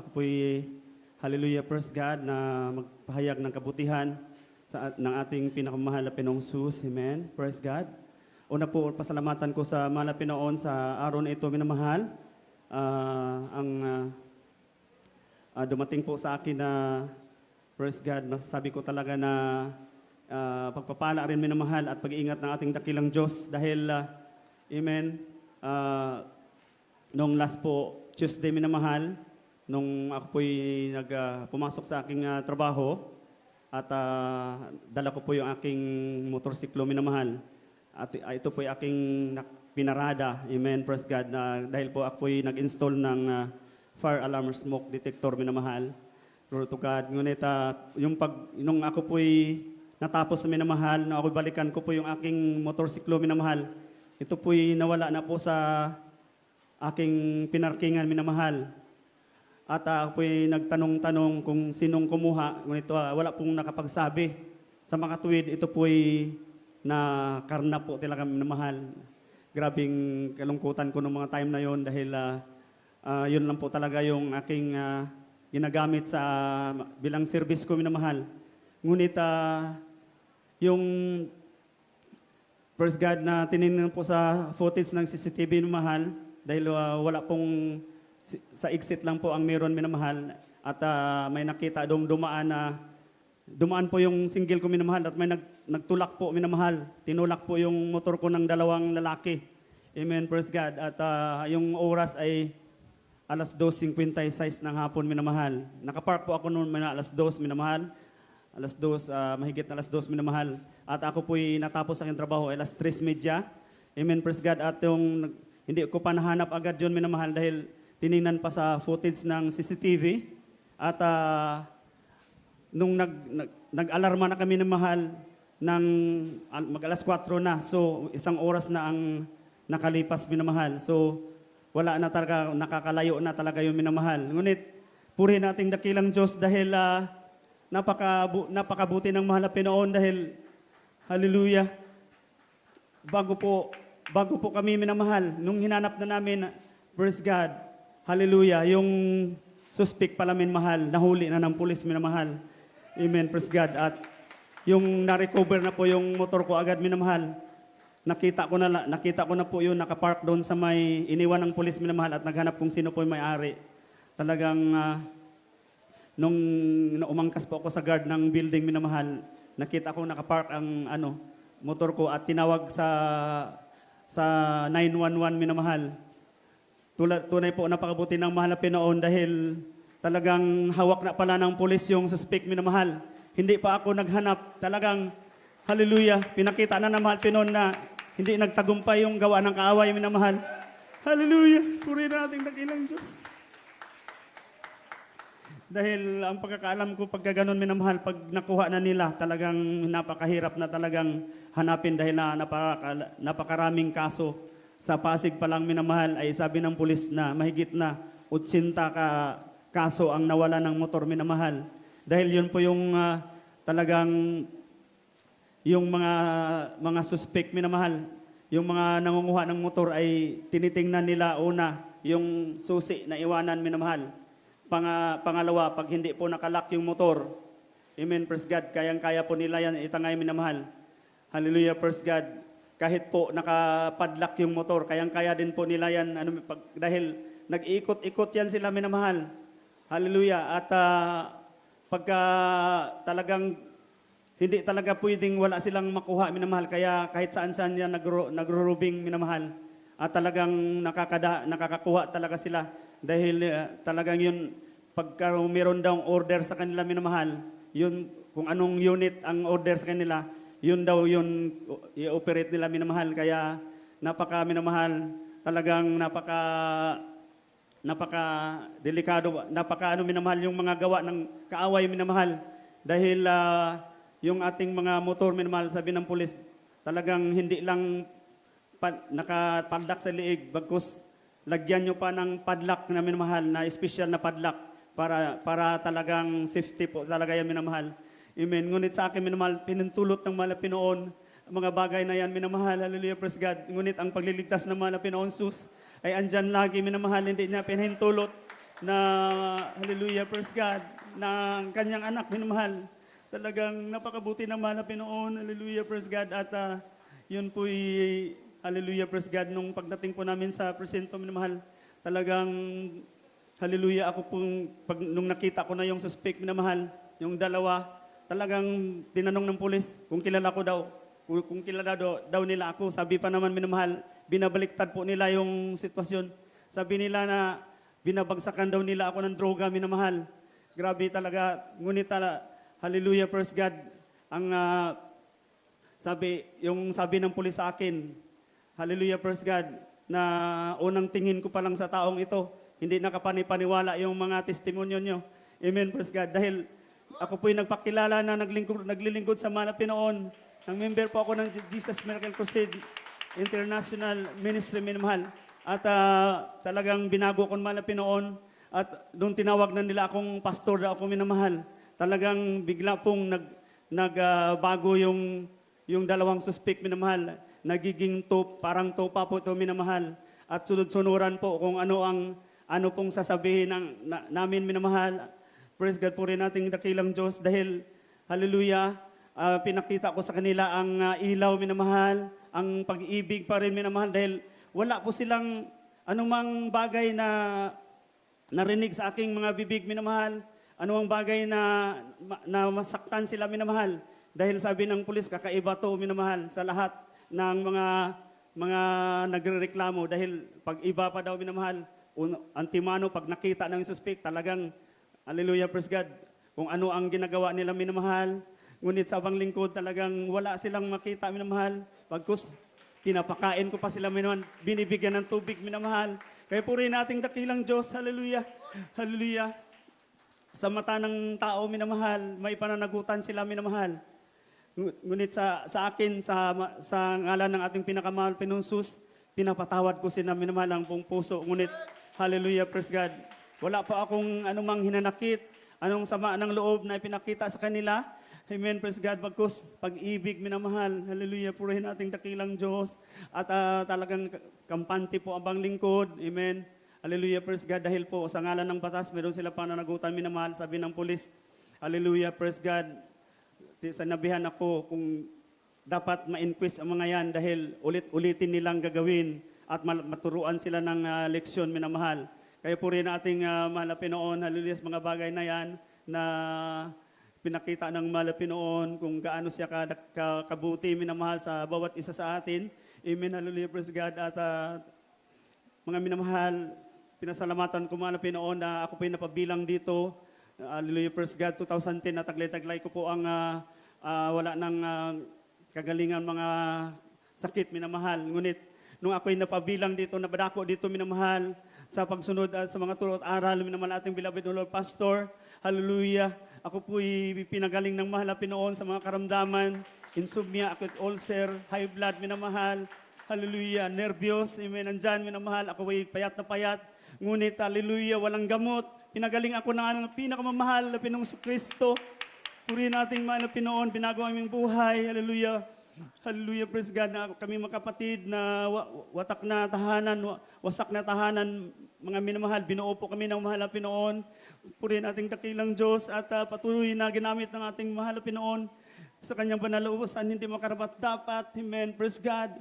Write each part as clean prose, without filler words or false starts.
Ako po'y, hallelujah, praise God, na magpahayag ng kabutihan ng ating pinakamahal na Pinoong Jesus. Amen. Praise God. Una po, pasalamatan ko sa mahal na Pinoon sa araw na ito, minamahal. Dumating po sa akin na, praise God, masasabi ko talaga na pagpapala rin minamahal at pag-iingat ng ating dakilang Diyos. Dahil, amen, nung last po, Tuesday minamahal, nung ako po'y pumasok sa aking trabaho at dala ko po yung aking motorsiklo minamahal. At ito po'y aking pinarada, amen, praise God, na dahil po ako po'y nag-install ng fire alarm smoke detector minamahal. Glory to God. Ngunit nung ako po'y natapos na minamahal, na ako balikan ko po yung aking motorsiklo minamahal, ito po'y nawala na po sa aking pinarkingan minamahal. At ako po'y nagtanong-tanong kung sinong kumuha. Ngunit wala pong nakapagsabi. Sa mga tuwid, ito po'y na karna po talaga minamahal. Grabing kalungkutan ko noong mga time na yon dahil yun lang po talaga yung aking ginagamit sa bilang service ko minamahal. Ngunit yung first God na tinignan po sa footage ng CCTV minamahal, dahil wala pong sa exit lang po ang meron minamahal at may nakita doong dumaan po yung single ko minamahal at may nagtulak po minamahal. Tinulak po yung motor ko ng dalawang lalaki. Amen, praise God. At yung oras ay alas 2:56 ng hapon minamahal. Nakapark po ako noon alas 2 minamahal. Alas 2, mahigit alas 2 minamahal. At ako po'y natapos sa aking trabaho alas 3:30. Amen, praise God. At yung hindi ko pa nahanap agad yun minamahal dahil tiningnan pa sa footage ng CCTV. At nung nag-alarma na kami minamahal ng mag-alas 4 na. So isang oras na ang nakalipas minamahal. So wala na talaga, nakakalayo na talaga yung minamahal. Ngunit purihin nating dakilang Diyos dahil napakabuti ng mahal na Pinoon dahil hallelujah. Bago po kami minamahal, nung hinanap na namin, praise God, hallelujah, yung suspect pala minamahal, nahuli na ng pulis minamahal. Amen, praise God. At yung na-recover na po yung motor ko agad minamahal, nakita ko na po yun, nakapark doon sa may iniwan ng pulis minamahal at naghanap kung sino po yung may-ari. Talagang nung umangkas po ako sa guard ng building minamahal, nakita ko nakapark ang motor ko at tinawag sa 911 minamahal. Tunay po napakabuti ng mahal na Pinoon dahil talagang hawak na pala ng pulis yung suspect minamahal. Hindi pa ako naghanap. Talagang hallelujah, pinakita na ng mahal Pinoon na hindi nagtagumpay yung gawa ng kaaway minamahal. Hallelujah, purihin natin dakilang Diyos. Dahil ang pagkakaalam ko, pag gano'n minamahal, pag nakuha na nila, talagang napakahirap na talagang hanapin dahil napakaraming kaso. Sa Pasig pa lang minamahal ay sabi ng pulis na mahigit na 80 kaso ang nawala ng motor minamahal. Dahil yun po yung talagang yung mga suspect minamahal, yung mga nangunguha ng motor ay tinitingnan nila una yung susi na iwanan minamahal. Pangalawa, pag hindi po nakalock yung motor, amen, praise God, kayang-kaya po nila yan itangay minamahal. Hallelujah, praise God. Kahit po nakapadlock yung motor, kayang-kaya din po nila yan, dahil nag-iikot-ikot yan sila minamahal. Hallelujah. At pagka talagang hindi talaga pwedeng wala silang makuha minamahal, kaya kahit saan-saan yan nagro-rubing minamahal. At talagang nakakakuha talaga sila. Dahil talagang yun, pagka meron daw order sa kanila minamahal, yun, kung anong unit ang order sa kanila, yun daw yun i-operate nila minamahal. Kaya minamahal, talagang delikado, minamahal yung mga gawa ng kaaway minamahal. Dahil yung ating mga motor minamahal, sabi ng pulis, talagang hindi lang nakapadlock sa liig, bagkus lagyan nyo pa ng padlock na minamahal, na special na padlock para talagang safety po talaga yan minamahal. Amen. Ngunit sa akin minamahal, pinintulot ng mahal na Pinoon mga bagay na yan minamahal. Hallelujah, praise God. Ngunit ang pagliligtas ng mahal na Pinoon sus ay andyan lagi minamahal, hindi niya pinahintulot na, hallelujah, praise God, na ang kanyang anak, minamahal. Talagang napakabuti naman na Pinoon, hallelujah, praise God. At yun po'y, hallelujah, praise God, nung pagdating po namin sa presinto, minamahal, talagang, hallelujah, ako pong, nung nakita ko na yung suspect, minamahal, yung dalawa, talagang tinanong ng pulis kung kilala ko daw, kung kilala daw nila ako. Sabi pa naman, minamahal, binabaliktad po nila yung sitwasyon. Sabi nila na binabagsakan daw nila ako ng droga, minamahal. Grabe talaga, ngunit hallelujah, praise God, ang sabi ng pulis sa akin, hallelujah, praise God, na unang tingin ko pa lang sa taong ito, hindi nakapanipaniwala yung mga testimonyo nyo. Amen, praise God. Dahil ako po'y nagpakilala na naglilingkod sa mga Pinoon. Nang member po ako ng Jesus Miracle Crusade International Ministry, minamahal. At talagang binago ko mga Pinoon. At doon tinawag na nila akong pastor daw ako, minamahal. Talagang bigla pong nagbago yung dalawang suspect, minamahal. Nagiging parang topa po ito, minamahal. At sunod-sunuran po kung ano pong sasabihin namin, minamahal. Praise God po rin nating dakilang Diyos dahil, hallelujah, pinakita ko sa kanila ang ilaw, minamahal, ang pag-ibig pa rin, minamahal, dahil wala po silang anumang bagay na narinig sa aking mga bibig, minamahal, anumang bagay na masaktan sila, minamahal. Dahil sabi ng pulis, kakaiba to, minamahal, sa lahat ng mga nagrereklamo. Dahil pag iba pa daw, minamahal, antimano, pag nakita ng suspect, talagang, hallelujah, praise God, kung ano ang ginagawa nila, minamahal. Ngunit sa abang lingkod, talagang wala silang makita, minamahal. Pagkus, pinapakain ko pa sila, minamahal. Binibigyan ng tubig, minamahal. Kaya puri nating dakilang Diyos, hallelujah, hallelujah. Sa mata ng tao, minamahal, may pananagutan sila, minamahal. Ngunit sa akin, sa ngalan ng ating pinakamahal, Pinunsus, pinapatawad ko sila, minamahal, ang buong puso. Ngunit, hallelujah, praise God. Wala pa akong anumang hinanakit, anong sama ng loob na ipinakita sa kanila. Amen, praise God. Pag-ibig, minamahal. Hallelujah, purihin nating dakilang Diyos. At talagang kampante po ang lingkod. Amen. Hallelujah, praise God. Dahil po sa ngalan ng batas, meron sila pananagutan, minamahal. Sabi ng pulis, hallelujah, praise God. Sanabihan ako kung dapat ma-inquest ang mga yan dahil ulit-ulitin nilang gagawin at maturuan sila ng leksyon, minamahal. Kaya purihin nating mahal na Pinoon, hallelujah, mga bagay na yan na pinakita ng mahal na Pinoon kung gaano siya kabuti, minamahal sa bawat isa sa atin. Amen, hallelujah, praise God. At mga minamahal, pinasalamatan ko mahal na Pinoon na ako po'y napabilang dito. Hallelujah, praise God. 2010, nataglay-taglay ko po ang wala ng kagalingan, mga sakit, minamahal. Ngunit, nung ako'y napabilang dito, nabadako dito, minamahal, sa pagsunod sa mga turo at aral, minamahal ating beloved Lord Pastor, hallelujah. Ako po'y pinagaling ng mahal na Pinoon sa mga karamdaman, insomnia, acute ulcer, high blood, minamahal, hallelujah, nervyos, amen, nandyan, minamahal, ako po'y payat na payat, ngunit, hallelujah, walang gamot, pinagaling ako ng pinakamamahal na Pinoong Kristo. Puri nating mahal na Pinoon, binago aming buhay, hallelujah. Hallelujah, praise God, na kami magkapatid na wasak na tahanan, mga minamahal, binuo po kami ng mahal na Pinoon. Puri nating dakilang Diyos at patuloy na ginamit ng ating mahal na Pinoon sa kanyang banal na ubusan, hindi makarapat dapat. Amen, praise God.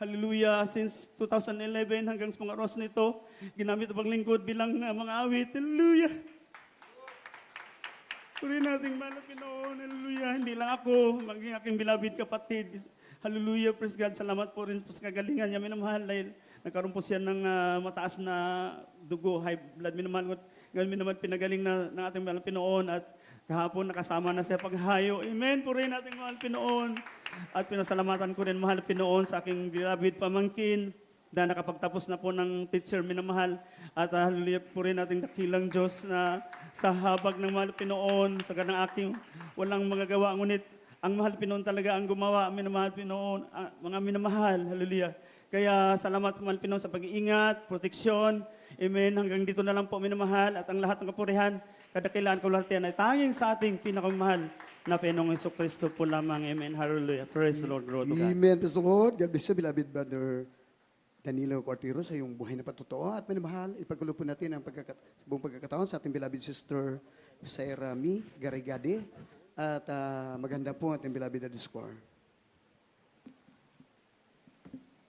Hallelujah, since 2011 hanggang sa mga oras nito, ginamit ang paglingkod bilang mga awit. Hallelujah. Puri nating mahal na Pinoon, hallelujah. Hindi lang ako, maging aking beloved kapatid. Hallelujah, praise God. Salamat po rin po sa kagalingan niya, minamahal, dahil nagkaroon po siya ng mataas na dugo, high blood, minamahal. Ngayon naman pinagaling ng ating mahal na Pinoon at kahapon nakasama na siya paghayo. Amen, puri nating mahal na Pinoon. At pinasalamatan ko rin mahal na Pinoon sa aking beloved pamangkin na nakapagtapos na po ng teacher, minamahal. At hallelujah po rin nating dakilang Diyos na sa habag ng mahal Pinoon, sa ganang aking walang magagawa. Ngunit ang mahal Pinoon talaga ang gumawa, minamahal Pinoon, mga minamahal, hallelujah. Kaya salamat sa mahal Pinoon sa pag-iingat, proteksyon, amen. Hanggang dito na lang po, minamahal. At ang lahat ng kapurihan, kadakilaan, kalahatian ay tanging sa ating pinakamahal na Pinoong Jesucristo po lamang, amen. Hallelujah. Praise the Lord, glory to God. Amen. Praise the Lord. God bless you, beloved brother Danilo Cortiro sa iyong buhay na patotoo at minamahal, ipagkulo po natin ang sa buong pagkakataon sa ating beloved sister Sarah Mi Garigade at maganda po ang ating beloved Adiscor.